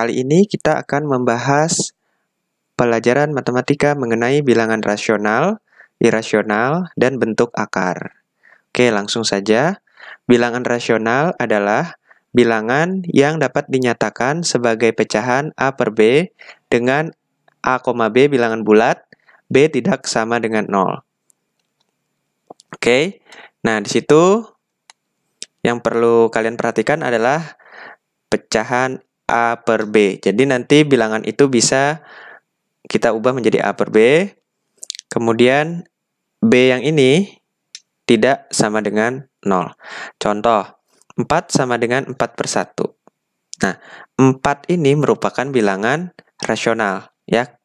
kali ini kita akan membahas pelajaran matematika mengenai bilangan rasional, irasional, dan bentuk akar. Oke, langsung saja. Bilangan rasional adalah bilangan yang dapat dinyatakan sebagai pecahan A per B dengan A, B bilangan bulat, B tidak sama dengan 0. Oke, nah di situ yang perlu kalian perhatikan adalah pecahan A per B. Jadi nanti bilangan itu bisa kita ubah menjadi A per B. Kemudian B yang ini tidak sama dengan 0. Contoh, 4 sama dengan 4 per 1. Nah, 4 ini merupakan bilangan rasional, ya.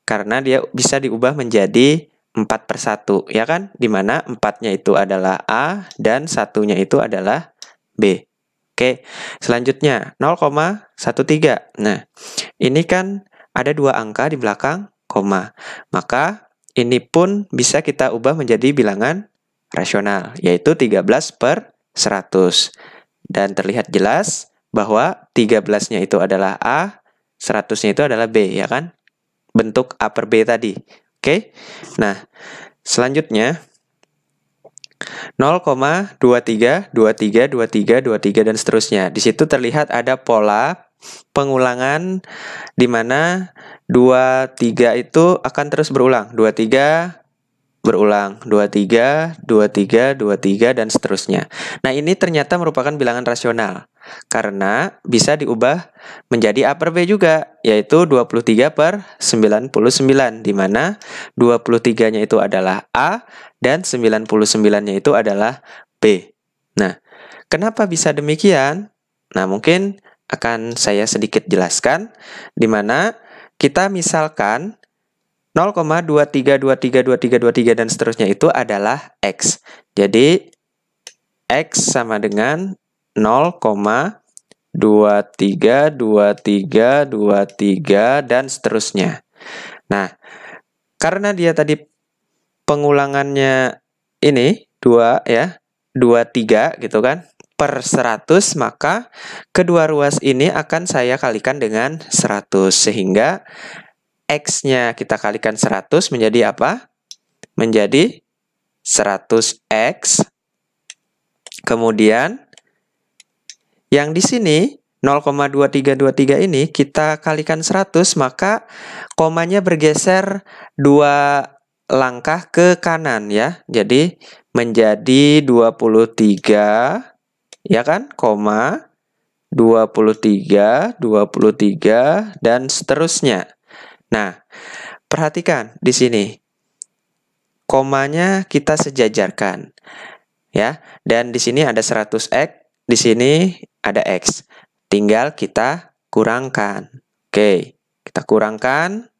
Karena dia bisa diubah menjadi 4 per 1, ya kan? Dimana 4-nya itu adalah A dan 1-nya itu adalah B. Oke, selanjutnya 0,13. Nah, ini kan ada dua angka di belakang koma. Maka ini pun bisa kita ubah menjadi bilangan rasional, yaitu 13 per 100. Dan terlihat jelas bahwa 13-nya itu adalah A, 100-nya itu adalah B, ya kan? Bentuk A per B tadi. Oke, nah selanjutnya 0,23, 23, 23, 23, dan seterusnya. Di situ terlihat ada pola pengulangan di mana 23 itu akan terus berulang. 23 berulang, 23, 23, 23, dan seterusnya. Nah, ini ternyata merupakan bilangan rasional karena bisa diubah menjadi A per B juga, yaitu 23 per 99, di mana 23-nya itu adalah A dan 99-nya itu adalah B. Nah, kenapa bisa demikian? Nah, mungkin akan saya sedikit jelaskan, di mana kita misalkan 0,23, 23, 23, 23, dan seterusnya itu adalah X. Jadi, X sama dengan 0,23, 23, 23, dan seterusnya. Nah, karena dia tadi pengulangannya ini 2 ya, 23 gitu kan, per 100, maka kedua ruas ini akan saya kalikan dengan 100. Sehingga X-nya kita kalikan 100 menjadi apa? Menjadi 100X. Kemudian yang di sini 0,2323 ini kita kalikan 100, maka komanya bergeser 2 langkah ke kanan ya. Jadi menjadi 23, ya kan? Koma 23, 23, dan seterusnya. Nah, perhatikan di sini. Komanya kita sejajarkan. Ya, dan di sini ada 100X, di sini ada X. Tinggal kita kurangkan. Oke, kita kurangkan.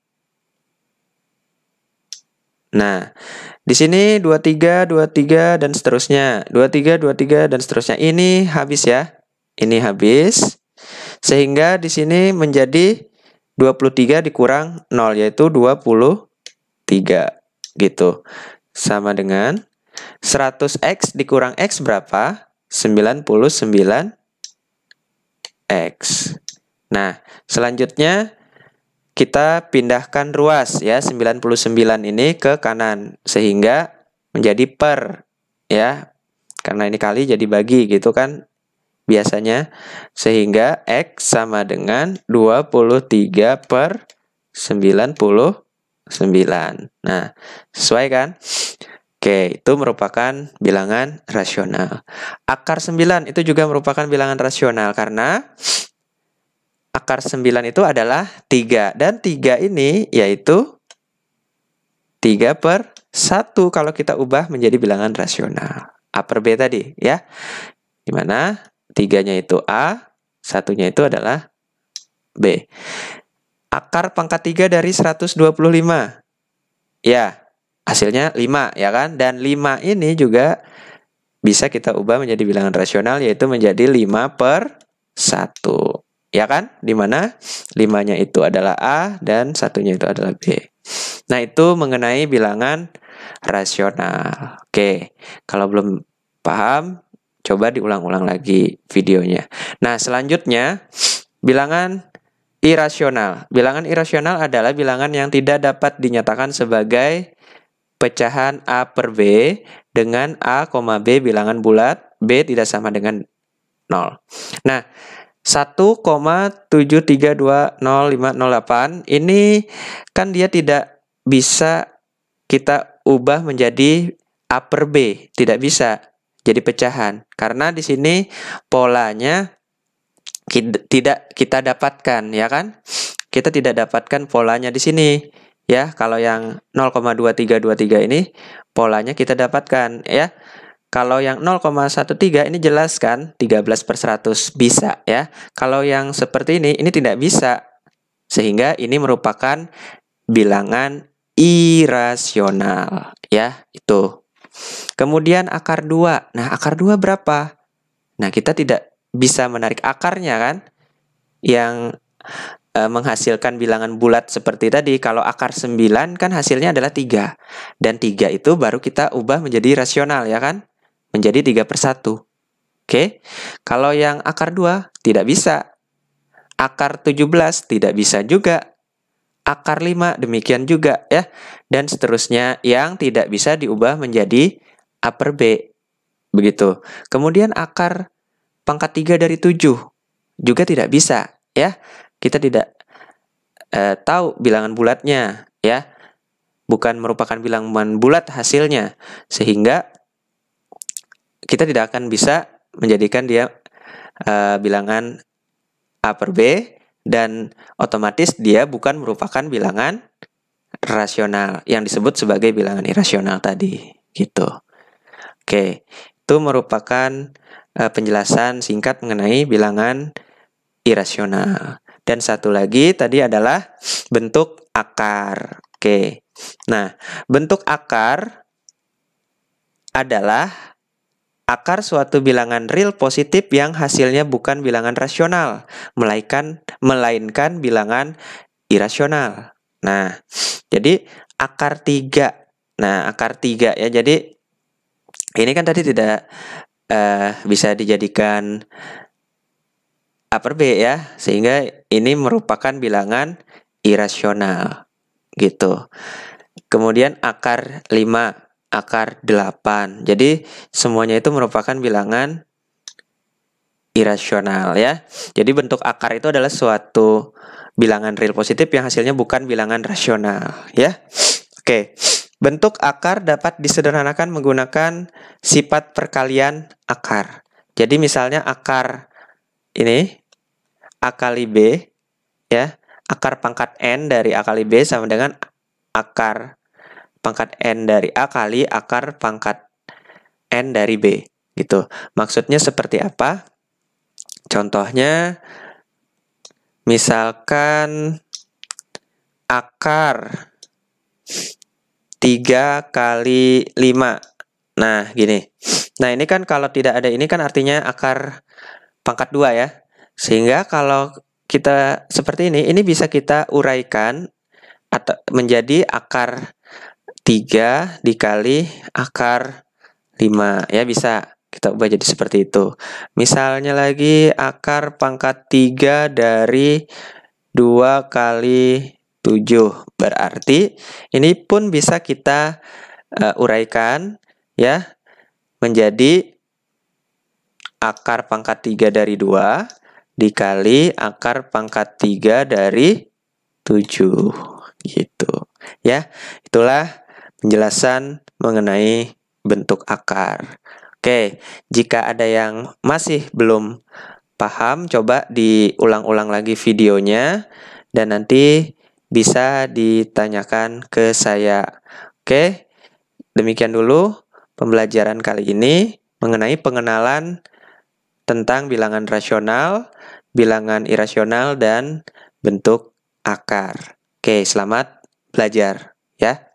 Nah, di sini 23, 23, dan seterusnya. 23, 23, dan seterusnya. Ini habis ya. Ini habis. Sehingga di sini menjadi 23 dikurang 0, yaitu 23. Gitu. Sama dengan 100X dikurang X berapa? 99X. Nah, selanjutnya kita pindahkan ruas ya, 99 ini ke kanan sehingga menjadi per ya. Karena ini kali jadi bagi gitu kan biasanya, sehingga X sama dengan 23 per 99. Nah, sesuai kan? Oke, itu merupakan bilangan rasional. Akar 9 itu juga merupakan bilangan rasional karena akar 9 itu adalah 3. Dan 3 ini yaitu 3 per 1 kalau kita ubah menjadi bilangan rasional. A per B tadi ya. Dimana 3-nya itu A, 1-nya itu adalah B. Akar pangkat 3 dari 125. Ya, hasilnya 5 ya kan? Dan 5 ini juga bisa kita ubah menjadi bilangan rasional, yaitu menjadi 5 per 1. Ya kan? Dimana 5-nya itu adalah A dan 1-nya itu adalah B. Nah, itu mengenai bilangan rasional. Oke, kalau belum paham, coba diulang-ulang lagi videonya. Nah, selanjutnya bilangan irasional. Bilangan irasional adalah bilangan yang tidak dapat dinyatakan sebagai pecahan A per B dengan A, B bilangan bulat, B tidak sama dengan 0. Nah, 1,7320508 ini kan dia tidak bisa kita ubah menjadi A per B, tidak bisa jadi pecahan. Karena di sini polanya tidak kita dapatkan, ya kan? Kita tidak dapatkan polanya di sini. Ya, kalau yang 0,2323 ini polanya kita dapatkan, ya. Kalau yang 0,13 ini jelas kan 13/100 bisa, ya. Kalau yang seperti ini tidak bisa. Sehingga ini merupakan bilangan irasional, ya, itu. Kemudian akar 2. Nah, akar 2 berapa? Nah, kita tidak bisa menarik akarnya kan? Yang menghasilkan bilangan bulat seperti tadi. Kalau akar 9 kan hasilnya adalah 3. Dan 3 itu baru kita ubah menjadi rasional, ya kan? Menjadi 3/1. Oke. Kalau yang akar 2 tidak bisa. Akar 17 tidak bisa juga. Akar 5 demikian juga, ya. Dan seterusnya yang tidak bisa diubah menjadi A per B. Begitu. Kemudian akar pangkat 3 dari 7 juga tidak bisa, ya. Kita tidak tahu bilangan bulatnya, ya. Bukan merupakan bilangan bulat hasilnya. Sehingga kita tidak akan bisa menjadikan dia bilangan A per B, dan otomatis dia bukan merupakan bilangan rasional yang disebut sebagai bilangan irasional tadi, gitu. Oke, itu merupakan penjelasan singkat mengenai bilangan irasional. Dan satu lagi tadi adalah bentuk akar. Oke. Nah, bentuk akar adalah akar suatu bilangan real positif yang hasilnya bukan bilangan rasional, melainkan bilangan irasional. Nah, jadi akar 3. Nah, akar 3 ya. Jadi ini kan tadi tidak bisa dijadikan A per B ya, sehingga ini merupakan bilangan irasional gitu. Kemudian akar 5, akar 8. Jadi semuanya itu merupakan bilangan irasional ya. Jadi bentuk akar itu adalah suatu bilangan real positif yang hasilnya bukan bilangan rasional ya. Oke. Bentuk akar dapat disederhanakan menggunakan sifat perkalian akar. Jadi misalnya akar ini A kali B ya, akar pangkat N dari A kali B sama dengan akar pangkat N dari A kali akar pangkat N dari B gitu. Maksudnya seperti apa? Contohnya misalkan akar 3 kali 5. Nah, gini. Nah, ini kan kalau tidak ada ini kan artinya akar pangkat 2 ya. Sehingga kalau kita seperti ini bisa kita uraikan atau menjadi akar 3 dikali akar 5 ya, bisa kita ubah jadi seperti itu. Misalnya lagi akar pangkat 3 dari 2 kali 7. Berarti ini pun bisa kita uraikan ya menjadi akar pangkat 3 dari 2 dikali akar pangkat 3 dari 7 gitu ya. Itulah penjelasan mengenai bentuk akar. Oke, jika ada yang masih belum paham, coba diulang-ulang lagi videonya dan nanti bisa ditanyakan ke saya. Oke, demikian dulu pembelajaran kali ini mengenai pengenalan tentang bilangan rasional, bilangan irasional, dan bentuk akar. Oke, selamat belajar ya.